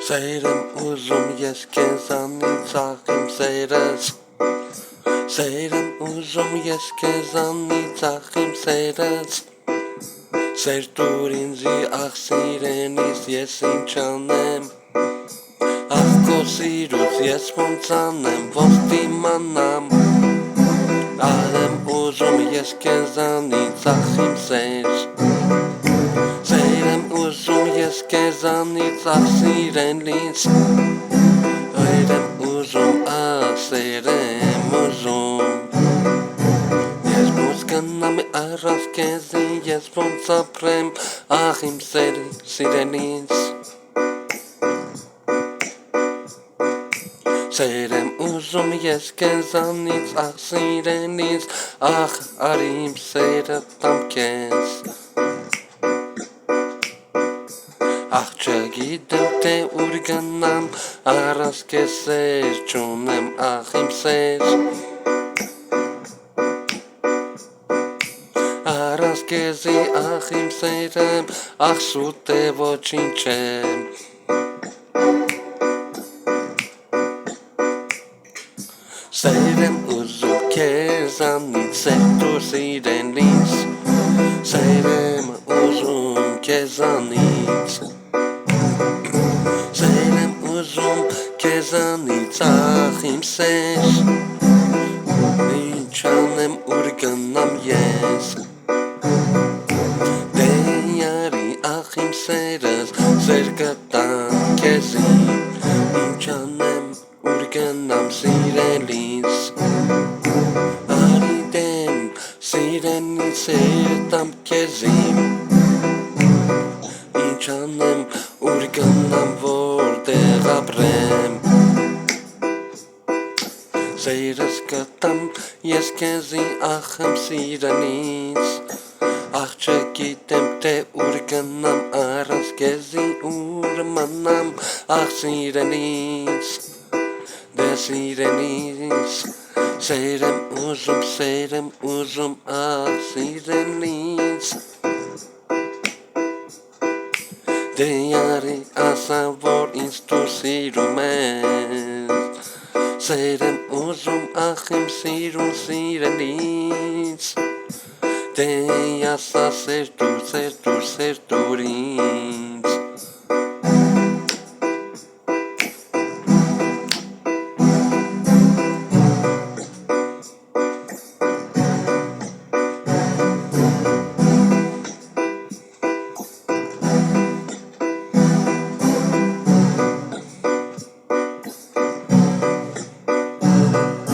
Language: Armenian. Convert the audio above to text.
Սերեմ ուզում ես քեզանից աղիմ սերս Սերեմ ուզում ես քեզանից աղիմ սերս Սեր տուր ինձի աղ սիրենից ես ինչ անեմ Աղ քո սիրուց ես ոնց անեմ ոնց դիմանամ Արեմ ուզում ես քեզանից աղիմ սեր Սերեմ ուզում ես քեզանից աղ սիրենից Այրեմ ուզում սերեմ ուզում Ես ոնց գնամ առանց քեզի ես ոնց ապրեմ աղ իմ սիրենից Սերեմ ուզում ես քեզանից աղ սիրենից Աղ արի իմ սերը տամ քեզ Աղ չգիտեմ թե ուր գնամ առանց քեզ սեր չունեմ աղ իմ սեր Առանց քեզի աղ իմ սերեմ աղ սուտ է ոչինչ եմ Սերեմ ուզում քեզանից սեր տուր սիրենից Սերեմ ուզում քեզանից Սերեմ ուզում քեզանից աղ իմ սեր Ինչ անեմ ուր գնամ ես Դե արի աղ իմ սերս սեր կտամ քեզի Ինչ անեմ ուր գնամ սիրելիս Արի դեմ սիրենից սեր տամ քեզի Ինչ անեմ ուր գնամ որտեղ ապրեմ Սերս կտամ ես քեզի աղ իմ սիրենից Աղ չգիտեմ թե ուր գնամ առանց քեզի ուր մնամ աղ սիրենից Դե սիրենից Սերեմ ուզում աղ սիրենից Դե արի ասա որ ինձ դու սիրում ես Սերեմ ուզում աղ իմ սիրուն սիրենից Դե ասա սեր տուր ինձ